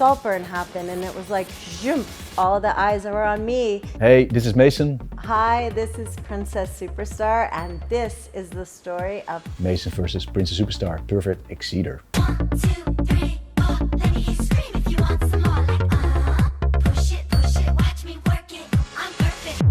salt burn happened, and it was like, zoom, all the eyes were on me. Hey, this is Mason. Hi, this is Princess Superstar, and this is the story of Mason versus Princess Superstar, Pervert Exceeder. 1, 2, 3, 4, let me hear you scream if you want some more. Like, push it, watch me work it. I'm perfect.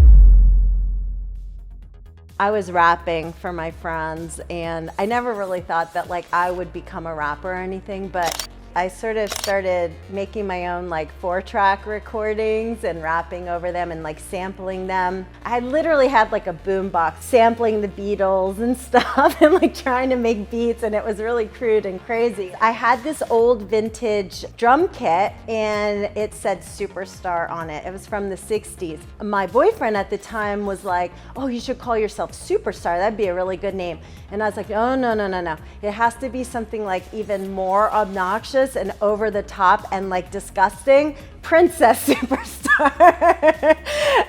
I was rapping for my friends, and I never really thought that like I would become a rapper or anything, but I sort of started making my own like 4-track recordings and rapping over them and like sampling them. I literally had like a boombox sampling the Beatles and stuff and like trying to make beats, and it was really crude and crazy. I had this old vintage drum kit and it said Superstar on it. It was from the 60s. My boyfriend at the time was like, oh, you should call yourself Superstar. That'd be a really good name. And I was like, oh, no. It has to be something like even more obnoxious and over the top and like disgusting. Princess Superstar.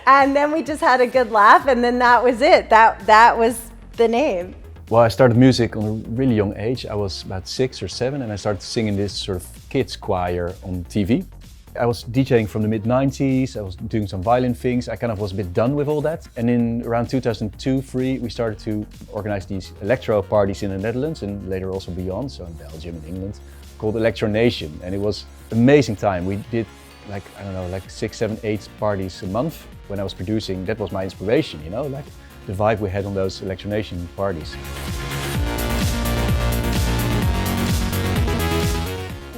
And then we just had a good laugh, and then that was it. That was the name. Well, I started music on a really young age. I was about 6 or 7 and I started singing this sort of kids choir on TV. I was DJing from the mid-90s, I was doing some violin things. I kind of was a bit done with all that. And in around 2002-03, we started to organize these electro parties in the Netherlands and later also beyond, so in Belgium and England, called Electro Nation. And it was an amazing time. We did like, I don't know, like 6, 7, 8 parties a month when I was producing. That was my inspiration, you know, like the vibe we had on those Electro Nation parties.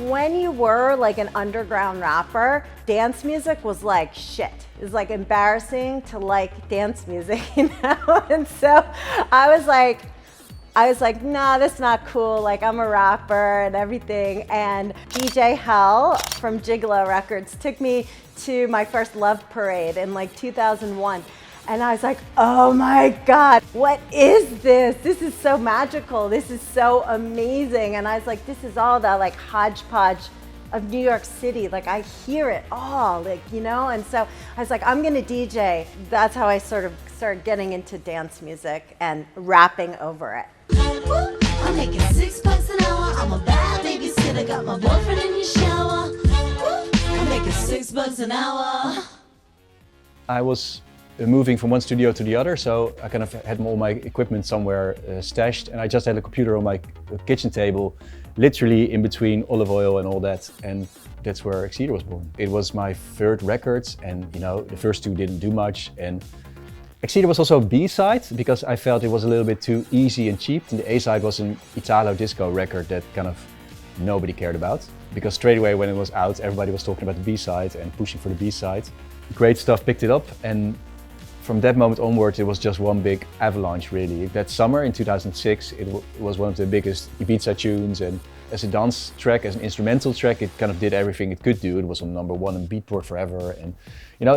When you were like an underground rapper, dance music was like shit. It was like embarrassing to like dance music, you know? And so I was like, nah, that's not cool. Like, I'm a rapper and everything. And DJ Hell from Gigolo Records took me to my first Love Parade in like 2001. And I was like, oh my God, what is this? This is so magical. This is so amazing. And I was like, this is all the like hodgepodge of New York City. Like, I hear it all, like, you know? And so I was like, I'm gonna DJ. That's how I sort of started getting into dance music and rapping over it. I'm making $6 an hour. I'm a bad babysitter. Got my boyfriend in your shower. I'm making $6 an hour. I was moving from one studio to the other, so I kind of had all my equipment somewhere stashed, and I just had a computer on my kitchen table, literally in between Olive Oil and all that, and that's where Exceeder was born. It was my third record, and you know, the first 2 didn't do much, and Exceeder was also a B-side because I felt it was a little bit too easy and cheap, and the A-side was an Italo disco record that kind of nobody cared about, because straight away when it was out, everybody was talking about the B-side and pushing for the B-side. Great Stuff picked it up, and from that moment onwards, it was just one big avalanche, really. That summer in 2006, it was one of the biggest Ibiza tunes, and as a dance track, as an instrumental track, it kind of did everything it could do. It was on #1 on Beatport forever, and you know,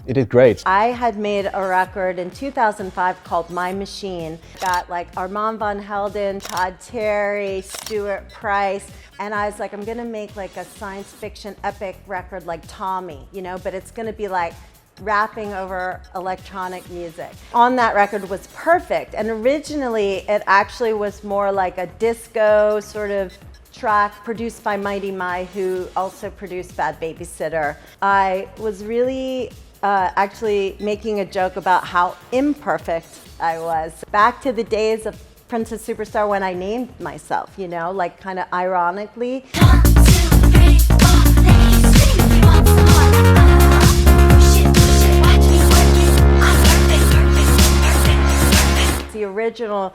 it did great. I had made a record in 2005 called My Machine. Got like Armand van Helden, Todd Terry, Stuart Price, and I was like, I'm gonna make like a science fiction epic record like Tommy, you know, but it's gonna be like rapping over electronic music. On that record was Perfect, and originally it actually was more like a disco sort of track produced by Mighty My, who also produced Bad Babysitter. I was really actually making a joke about how imperfect I was. Back to the days of Princess Superstar when I named myself, you know, like kind of ironically. 1, 2, 3, 4, let me hear you scream if you want some more. Push it, watch me work it. I'm perfect. The original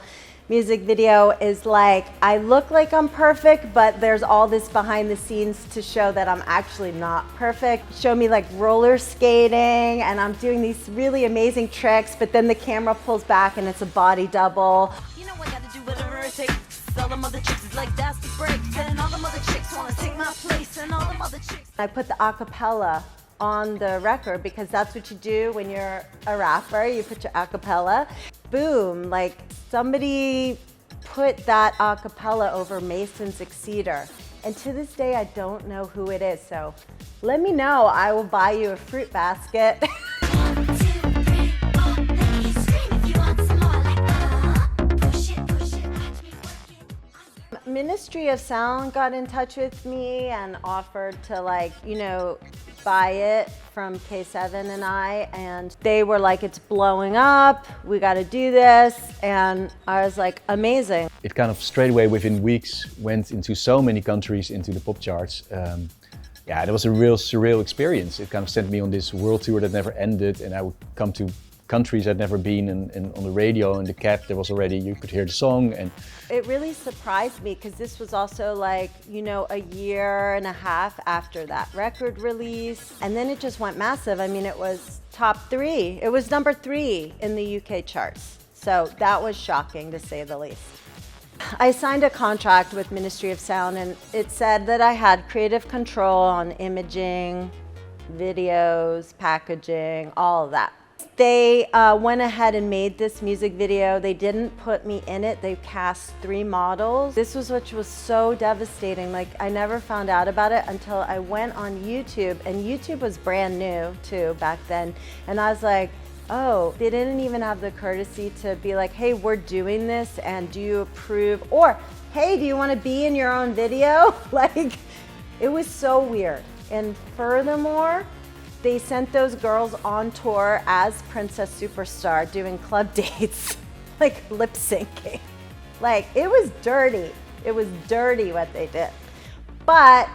music video is like, I look like I'm perfect, but there's all this behind the scenes to show that I'm actually not perfect. Show me like roller skating, and I'm doing these really amazing tricks, but then the camera pulls back and it's a body double. You know I gotta do whatever it takes. All them other chicks is like that's the break. And all them other chicks wanna take my place. And all them other chicks. I put the acapella on the record because that's what you do when you're a rapper. You put your acapella. Boom, like somebody put that acapella over Mason's Exceeder. And to this day, I don't know who it is. So let me know, I will buy you a fruit basket. 1, 2, 3, 4, let me hear you scream if you want some more. Like, push it, watch me work it. Ministry Ministry of Sound got in touch with me and offered to like, you know, buy it from K7 and I, and they were like, it's blowing up, we got to do this. And I was like, amazing. It kind of straight away within weeks went into so many countries into the pop charts. Yeah, it was a real surreal experience. It kind of sent me on this world tour that never ended, and I would come to countries I'd never been, and on the radio in the cab there was already, you could hear the song. And it really surprised me because this was also like, you know, a year and a half after that record release, and then it just went massive. I mean, it was top 3. It was number 3 in the UK charts. So that was shocking to say the least. I signed a contract with Ministry of Sound, and it said that I had creative control on imaging, videos, packaging, all of that. They went ahead and made this music video. They didn't put me in it. They cast 3 models. This was which was so devastating. Like, I never found out about it until I went on YouTube, and YouTube was brand new too back then. And I was like, oh, they didn't even have the courtesy to be like, hey, we're doing this and do you approve? Or, hey, do you want to be in your own video? Like, it was so weird. And furthermore, they sent those girls on tour as Princess Superstar doing club dates, like lip syncing. Like, it was dirty. It was dirty what they did. But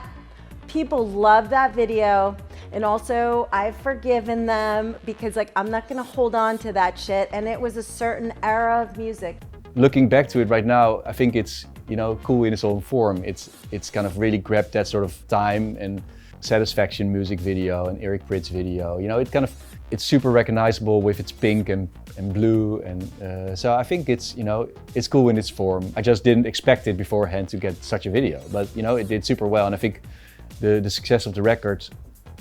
people loved that video. And also, I've forgiven them because like, I'm not gonna hold on to that shit. And it was a certain era of music. looking back to it right now, I think it's, you know, cool in its own form. It's kind of really grabbed that sort of time and Satisfaction music video and Eric Prydz video. You know, it's super recognizable with its pink and blue, and so I think it's, you know, it's cool in its form. I just didn't expect it beforehand to get such a video, but you know, it did super well, and I think the success of the record,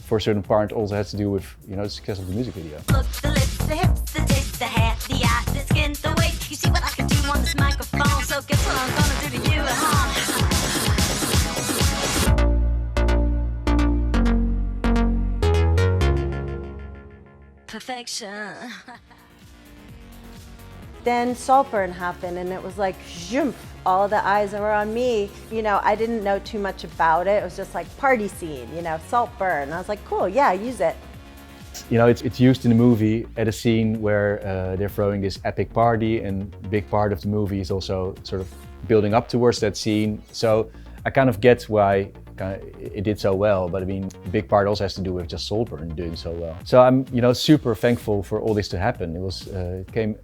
for a certain part, also has to do with, you know, the success of the music video. Look, the lips, the hips, the tits, the hair, the eyes, the skin, the weight. You see what I can do on this microphone, so guess what I'm gonna do to you at home. Perfection. Then Saltburn happened, and it was like, zoom, all the eyes were on me. You know, I didn't know too much about it. It was just like party scene, you know, Saltburn. I was like, cool, yeah, use it. You know, it's used in the movie at a scene where they're throwing this epic party, and a big part of the movie is also sort of building up towards that scene. So I kind of get why it did so well, but I mean, a big part also has to do with just Saltburn doing so well. So I'm, you know, super thankful for all this to happen. It came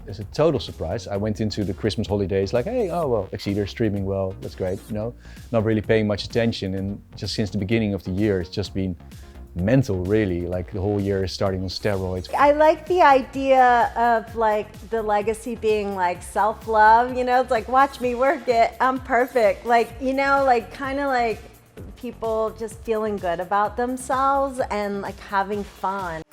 as a total surprise. I went into the Christmas holidays like, hey, oh well, Exceeder streaming well, that's great, you know, not really paying much attention, and just since the beginning of the year, it's just been mental, really. Like, the whole year is starting on steroids. I like the idea of like the legacy being like self-love, you know, it's like, watch me work it, I'm perfect. Like, you know, like kind of like people just feeling good about themselves and like having fun.